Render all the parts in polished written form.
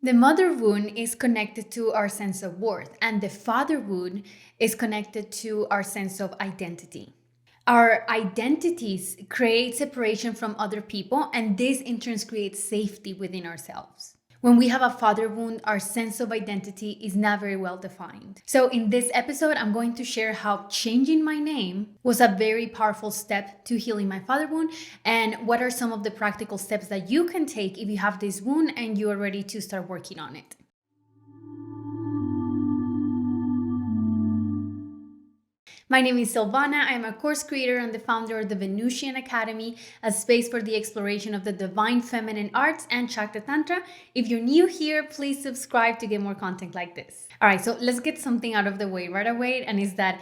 The mother wound is connected to our sense of worth, and the father wound is connected to our sense of identity. Our identities create separation from other people, and this in turn creates safety within ourselves. When we have a father wound, our sense of identity is not very well defined. So, in this episode, I'm going to share how changing my name was a very powerful step to healing my father wound, and what are some of the practical steps that you can take if you have this wound and you are ready to start working on it. My name is Silvana. I am a course creator and the founder of the Venusian Academy, a space for the exploration of the divine feminine arts and Shakti Tantra. If you're new here, please subscribe to get more content like this. All right, so let's get something out of the way right away, and is that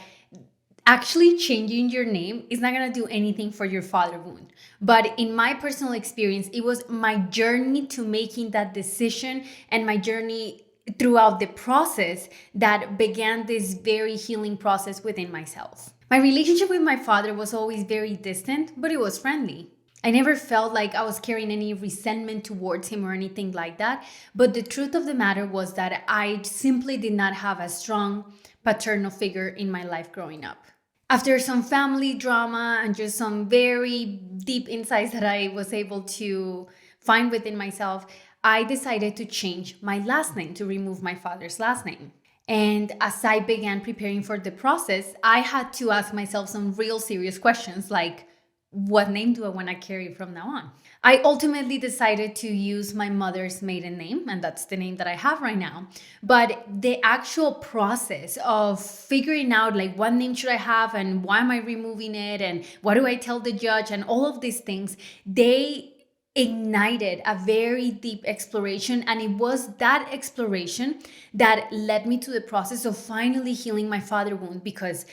actually changing your name is not going to do anything for your father wound. But in my personal experience, it was my journey to making that decision and my journey throughout the process that began this very healing process within myself. My relationship with my father was always very distant, but it was friendly. I never felt like I was carrying any resentment towards him or anything like that. But the truth of the matter was that I simply did not have a strong paternal figure in my life growing up. After some family drama and just some very deep insights that I was able to find within myself, I decided to change my last name, to remove my father's last name. And as I began preparing for the process, I had to ask myself some real serious questions like, what name do I want to carry from now on? I ultimately decided to use my mother's maiden name, and that's the name that I have right now. But the actual process of figuring out like what name should I have and why am I removing it and what do I tell the judge and all of these things, they ignited a very deep exploration, and it was that exploration that led me to the process of finally healing my father wound, because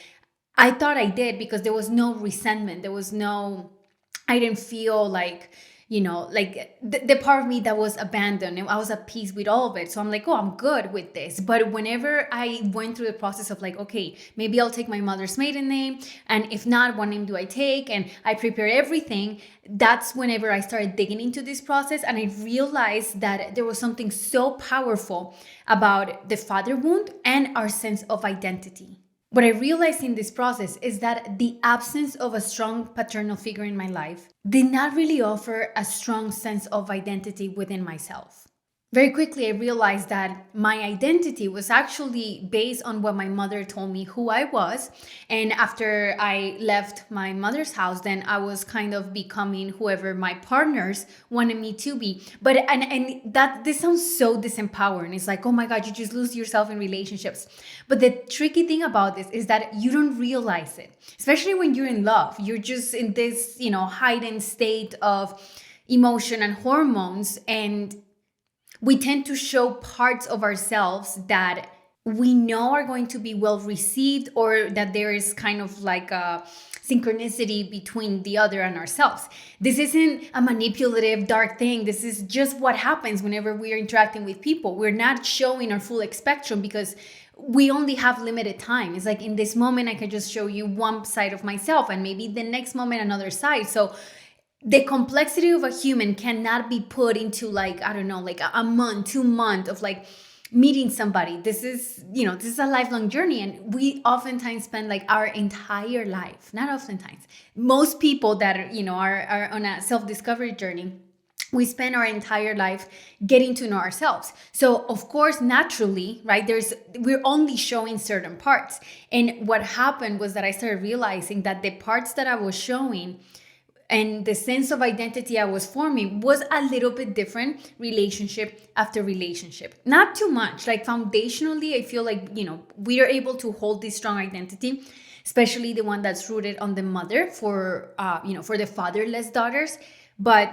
I thought I did, because there was no resentment. There was no, I didn't feel like, like the part of me that was abandoned. And I was at peace with all of it. So I'm like, oh, I'm good with this. But whenever I went through the process of like, okay, maybe I'll take my mother's maiden name. And if not, what name do I take? And I prepare everything. That's whenever I started digging into this process. And I realized that there was something so powerful about the father wound and our sense of identity. What I realized in this process is that the absence of a strong paternal figure in my life did not really offer a strong sense of identity within myself. Very quickly, I realized that my identity was actually based on what my mother told me who I was. And after I left my mother's house, then I was kind of becoming whoever my partners wanted me to be. But and that this sounds so disempowering. It's like, oh my God, you just lose yourself in relationships. But the tricky thing about this is that you don't realize it, especially when you're in love. You're just in this, heightened state of emotion and hormones, and we tend to show parts of ourselves that we know are going to be well received, or that there is kind of like a synchronicity between the other and ourselves. This isn't a manipulative, dark thing. This is just what happens whenever we are interacting with people. We're not showing our full spectrum because we only have limited time. It's like in this moment, I can just show you one side of myself, and maybe the next moment, another side. So the complexity of a human cannot be put into like, I don't know, like a month, 2 months of like meeting somebody. This is a lifelong journey. And we oftentimes spend like our entire life, not oftentimes, most people that are on a self-discovery journey, we spend our entire life getting to know ourselves. So of course, naturally, right, we're only showing certain parts. And what happened was that I started realizing that the parts that I was showing and the sense of identity I was forming was a little bit different relationship after relationship. Not too much. Like foundationally, I feel like, we are able to hold this strong identity, especially the one that's rooted on the mother for the fatherless daughters. But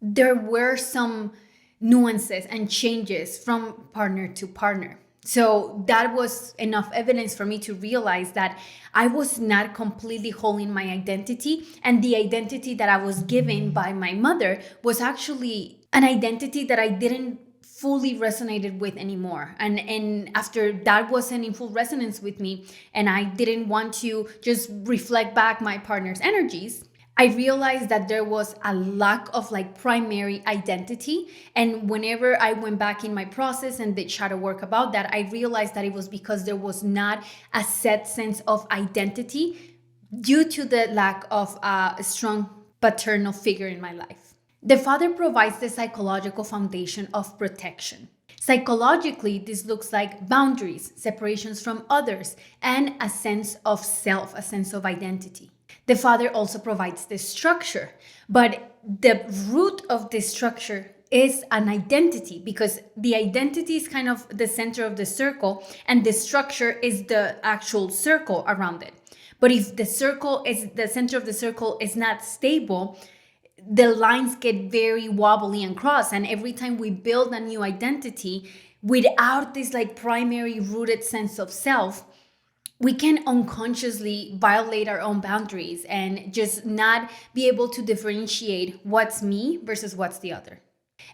there were some nuances and changes from partner to partner. So that was enough evidence for me to realize that I was not completely holding my identity, and the identity that I was given by my mother was actually an identity that I didn't fully resonated with anymore. And after that wasn't in full resonance with me, and I didn't want to just reflect back my partner's energies, I realized that there was a lack of like primary identity. And whenever I went back in my process and did shadow work about that, I realized that it was because there was not a set sense of identity due to the lack of a strong paternal figure in my life. The father provides the psychological foundation of protection. Psychologically, this looks like boundaries, separations from others, and a sense of self, a sense of identity. The father also provides the structure, but the root of this structure is an identity, because the identity is kind of the center of the circle and the structure is the actual circle around it. But if the center of the circle is not stable, the lines get very wobbly and cross. And every time we build a new identity without this like primary rooted sense of self, we can unconsciously violate our own boundaries and just not be able to differentiate what's me versus what's the other.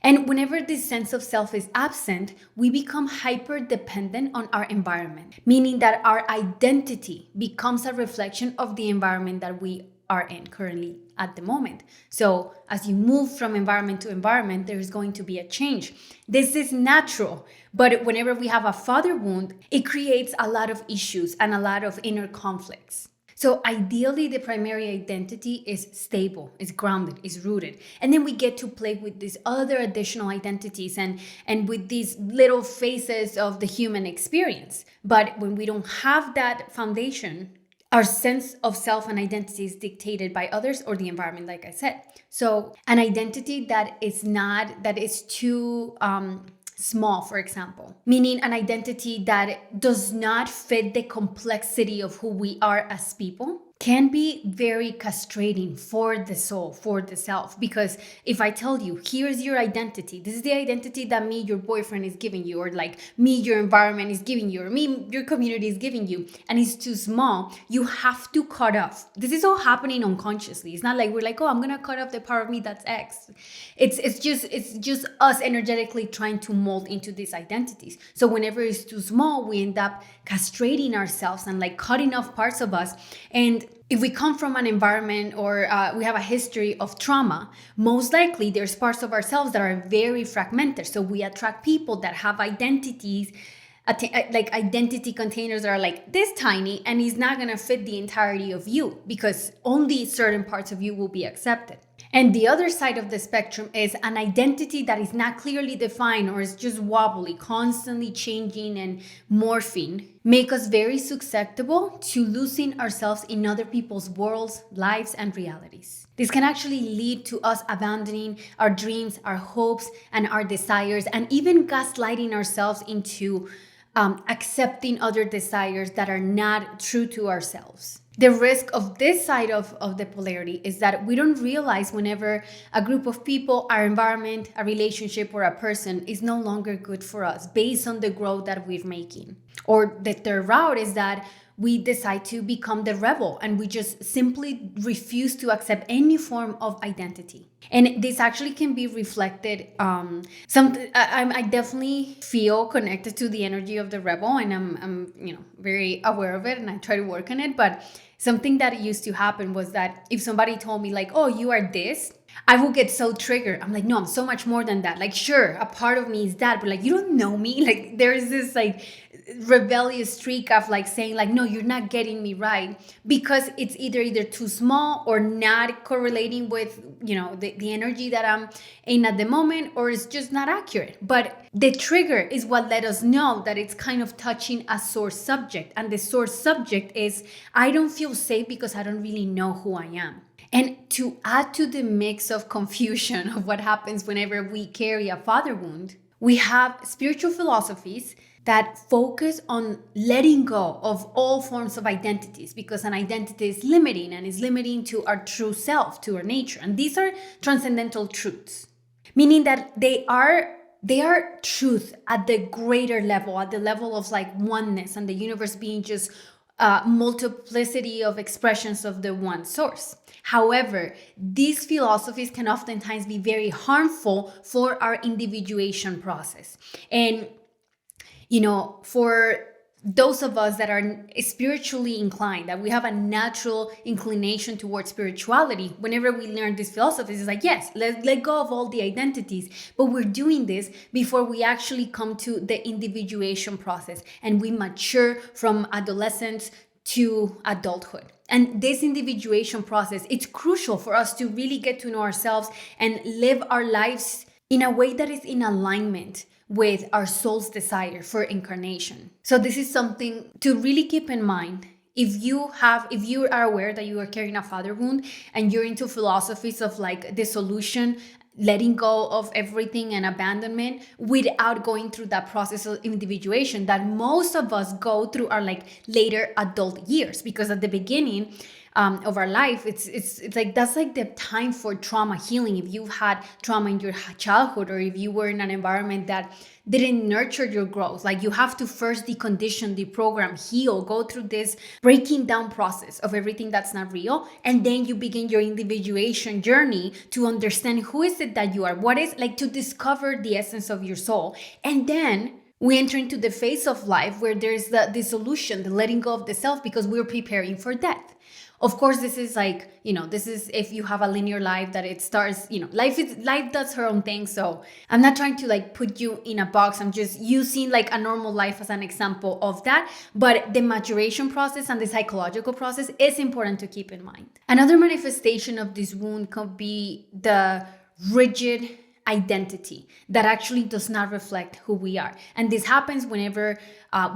And whenever this sense of self is absent, we become hyper dependent on our environment, meaning that our identity becomes a reflection of the environment that we are in currently at the moment. So as you move from environment to environment, there is going to be a change. This is natural, but whenever we have a father wound, it creates a lot of issues and a lot of inner conflicts. So ideally, the primary identity is stable, is grounded, is rooted. And then we get to play with these other additional identities and with these little phases of the human experience. But when we don't have that foundation, our sense of self and identity is dictated by others or the environment, like I said. So an identity that is too small, for example, meaning an identity that does not fit the complexity of who we are as people, can be very castrating for the soul, for the self. Because if I tell you, here's your identity, this is the identity that me, your boyfriend, is giving you, or like me, your environment is giving you, or me, your community is giving you, and it's too small, you have to cut off. This is all happening unconsciously. It's not like we're like, oh, I'm gonna cut off the part of me that's X. It's just us energetically trying to mold into these identities. So whenever it's too small, we end up castrating ourselves and like cutting off parts of us. And if we come from an environment or we have a history of trauma, most likely there's parts of ourselves that are very fragmented. So we attract people that have identities, like identity containers that are like this tiny, and it's not going to fit the entirety of you because only certain parts of you will be accepted. And the other side of the spectrum is an identity that is not clearly defined or is just wobbly, constantly changing and morphing, make us very susceptible to losing ourselves in other people's worlds, lives, and realities. This can actually lead to us abandoning our dreams, our hopes, and our desires, and even gaslighting ourselves into accepting other desires that are not true to ourselves. The risk of this side of the polarity is that we don't realize whenever a group of people, our environment, a relationship, or a person is no longer good for us based on the growth that we're making. Or the third route is that we decide to become the rebel and we just simply refuse to accept any form of identity. And this actually can be reflected. I definitely feel connected to the energy of the rebel, and I'm very aware of it, and I try to work on it. But something that used to happen was that if somebody told me like, "Oh, you are this," I will get so triggered. I'm like, no, I'm so much more than that. Like, sure, a part of me is that, but like, you don't know me. Like, there is this like rebellious streak of like saying like, no, you're not getting me right, because it's either too small or not correlating with, the energy that I'm in at the moment, or it's just not accurate. But the trigger is what let us know that it's kind of touching a source subject. And the source subject is, I don't feel safe because I don't really know who I am. And to add to the mix of confusion of what happens whenever we carry a father wound, we have spiritual philosophies that focus on letting go of all forms of identities, because an identity is limiting and is limiting to our true self, to our nature. And these are transcendental truths, meaning that they are truth at the greater level, at the level of like oneness, and the universe being just multiplicity of expressions of the one source. However, these philosophies can oftentimes be very harmful for our individuation process. And for those of us that are spiritually inclined, that we have a natural inclination towards spirituality, whenever we learn these philosophies, it's like, yes, let go of all the identities. But we're doing this before we actually come to the individuation process and we mature from adolescence to adulthood. And this individuation process, it's crucial for us to really get to know ourselves and live our lives in a way that is in alignment with our soul's desire for incarnation. So this is something to really keep in mind. If you are aware that you are carrying a father wound and you're into philosophies of like dissolution, letting go of everything and abandonment without going through that process of individuation that most of us go through our like later adult years, because at the beginning of our life, it's like that's like the time for trauma healing. If you've had trauma in your childhood, or if you were in an environment that didn't nurture your growth, like you have to first decondition, deprogram, heal, go through this breaking down process of everything that's not real, and then you begin your individuation journey to understand who is it that you are, what is like, to discover the essence of your soul. And then we enter into the phase of life where there's the dissolution, the letting go of the self, because we're preparing for death. Of course, this is like, this is if you have a linear life that it starts, life does her own thing. So I'm not trying to like put you in a box. I'm just using like a normal life as an example of that. But the maturation process and the psychological process is important to keep in mind. Another manifestation of this wound could be the rigid identity that actually does not reflect who we are. And this happens whenever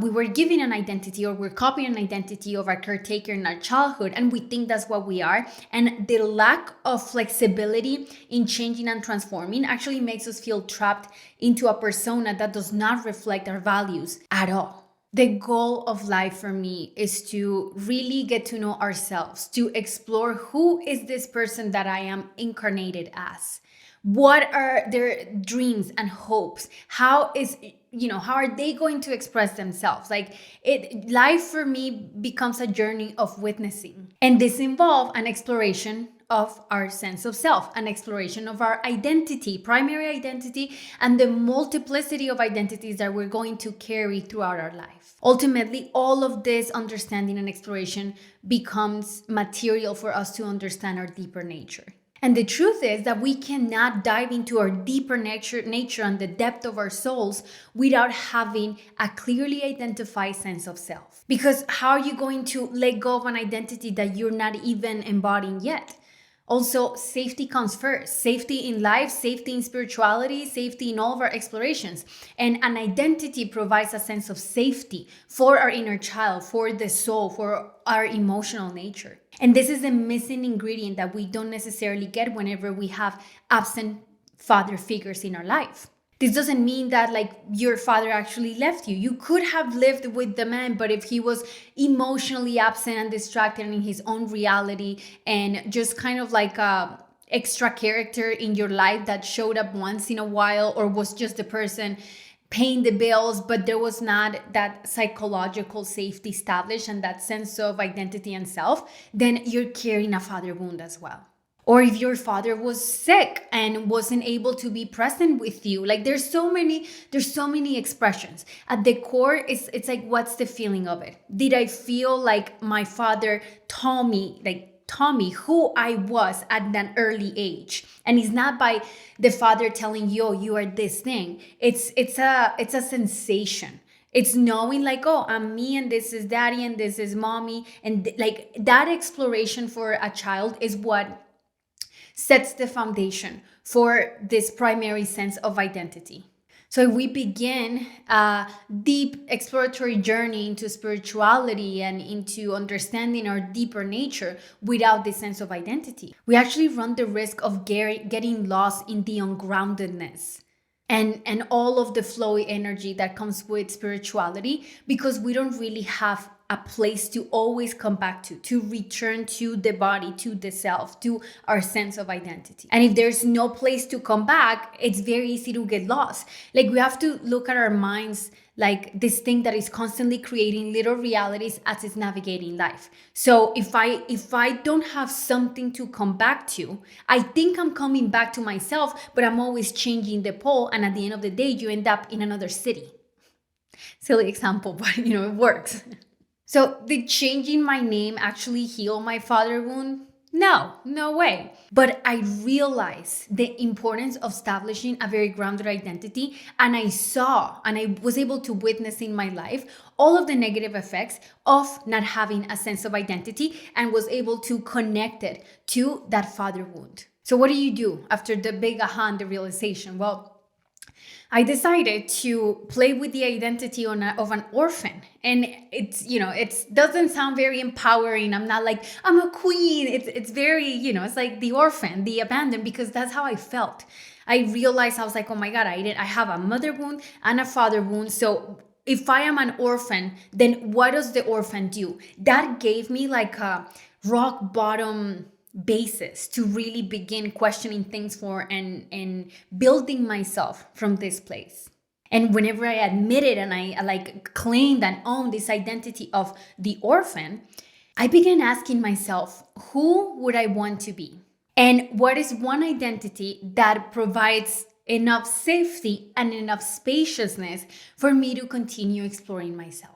we were given an identity, or we're copying an identity of our caretaker in our childhood, and we think that's what we are. And the lack of flexibility in changing and transforming actually makes us feel trapped into a persona that does not reflect our values at all. The goal of life for me is to really get to know ourselves, to explore who is this person that I am incarnated as. What are their dreams and hopes? How are they going to express themselves? Life for me becomes a journey of witnessing. And this involves an exploration of our sense of self, an exploration of our identity, primary identity, and the multiplicity of identities that we're going to carry throughout our life. Ultimately, all of this understanding and exploration becomes material for us to understand our deeper nature. And the truth is that we cannot dive into our deeper nature and the depth of our souls without having a clearly identified sense of self. Because how are you going to let go of an identity that you're not even embodying yet? Also, safety comes first. Safety in life, safety in spirituality, safety in all of our explorations. And an identity provides a sense of safety for our inner child, for the soul, for our emotional nature. And this is a missing ingredient that we don't necessarily get whenever we have absent father figures in our life. This doesn't mean that your father actually left you. You could have lived with the man, but if he was emotionally absent and distracted in his own reality and just kind of like a extra character in your life that showed up once in a while, or was just the person paying the bills, but there was not that psychological safety established and that sense of identity and self, then you're carrying a father wound as well. Or if your father was sick and wasn't able to be present with you, there's so many expressions. At the core, it's like, what's the feeling of it? Did I feel like my father taught me who I was at an early age? And it's not by the father telling you, you are this thing. It's a sensation. It's knowing I'm me, and this is daddy, and this is mommy. And that exploration for a child is what sets the foundation for this primary sense of identity. So we begin a deep exploratory journey into spirituality and into understanding our deeper nature without this sense of identity. We actually run the risk of getting lost in the ungroundedness and all of the flowy energy that comes with spirituality, because we don't really have a place to always come back to return to the body, to the self, to our sense of identity. And if there's no place to come back, it's very easy to get lost. We have to look at our minds like this thing that is constantly creating little realities as it's navigating life. So if I don't have something to come back to, I think I'm coming back to myself, but I'm always changing the pole. And at the end of the day, you end up in another city. Silly example, but it works. So, did changing my name actually heal my father wound? No, no way. But I realized the importance of establishing a very grounded identity, and I saw and I was able to witness in my life all of the negative effects of not having a sense of identity, and was able to connect it to that father wound. So, what do you do after the big aha and the realization? Well, I decided to play with the identity of an orphan. And it doesn't sound very empowering. I'm not like, I'm a queen. It's very, it's like the orphan, the abandoned, because that's how I felt. I realized I was like, oh my God, I have a mother wound and a father wound. So if I am an orphan, then what does the orphan do? That gave me like a rock bottom basis to really begin questioning things for and building myself from this place. And whenever I admitted and I like claimed and owned this identity of the orphan, I began asking myself, who would I want to be? And what is one identity that provides enough safety and enough spaciousness for me to continue exploring myself?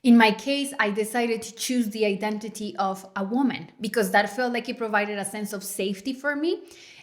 In my case, I decided to choose the identity of a woman because that felt like it provided a sense of safety for me.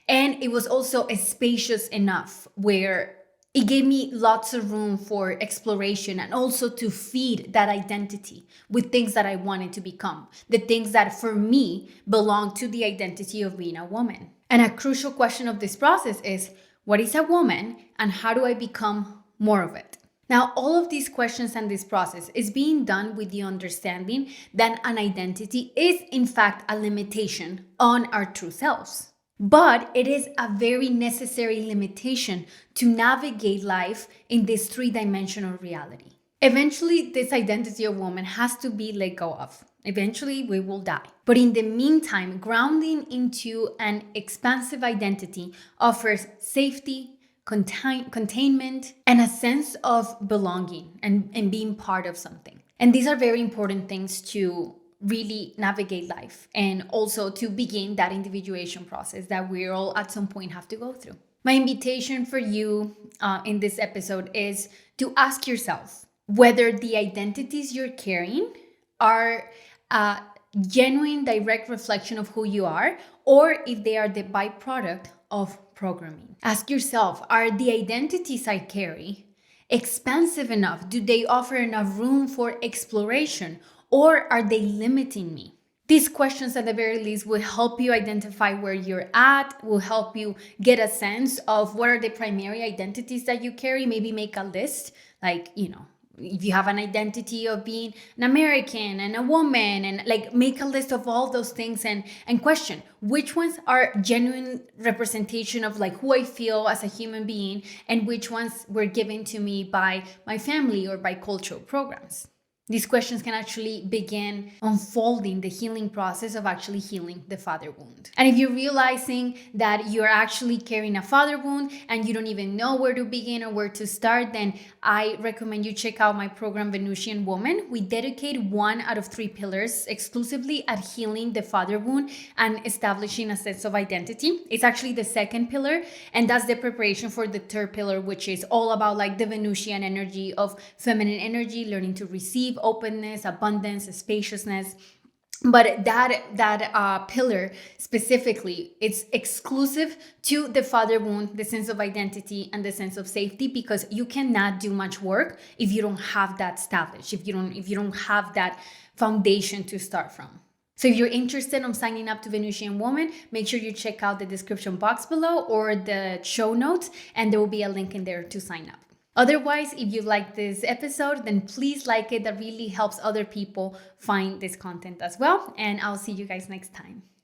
And it was also spacious enough where it gave me lots of room for exploration and also to feed that identity with things that I wanted to become, the things that for me belong to the identity of being a woman. And a crucial question of this process is, what is a woman and how do I become more of it? Now, all of these questions and this process is being done with the understanding that an identity is, in fact, a limitation on our true selves. But it is a very necessary limitation to navigate life in this three-dimensional reality. Eventually, this identity of woman has to be let go of. Eventually, we will die. But in the meantime, grounding into an expansive identity offers safety, containment, and a sense of belonging and being part of something. And these are very important things to really navigate life and also to begin that individuation process that we all at some point have to go through. My invitation for you in this episode is to ask yourself whether the identities you're carrying are a genuine direct reflection of who you are, or if they are the byproduct of programming. Ask yourself, are the identities I carry expansive enough? Do they offer enough room for exploration, or are they limiting me? These questions, at the very least, will help you identify where you're at, will help you get a sense of what are the primary identities that you carry. Maybe make a list, like, if you have an identity of being an American and a woman, and like make a list of all those things and question which ones are genuine representation of like who I feel as a human being and which ones were given to me by my family or by cultural programs. These questions can actually begin unfolding the healing process of actually healing the father wound. And if you're realizing that you're actually carrying a father wound and you don't even know where to begin or where to start, then I recommend you check out my program, Venusian Woman. We dedicate 1 out of 3 pillars exclusively at healing the father wound and establishing a sense of identity. It's actually the second pillar, and that's the preparation for the third pillar, which is all about like the Venusian energy of feminine energy, learning to receive, openness, abundance, spaciousness. But that pillar specifically, it's exclusive to the father wound, the sense of identity and the sense of safety, because you cannot do much work if you don't have that established, if you don't have that foundation to start from. So if you're interested in signing up to Venusian Woman, make sure you check out the description box below or the show notes, and there will be a link in there to sign up. Otherwise, if you like this episode, then please like it. That really helps other people find this content as well. And I'll see you guys next time.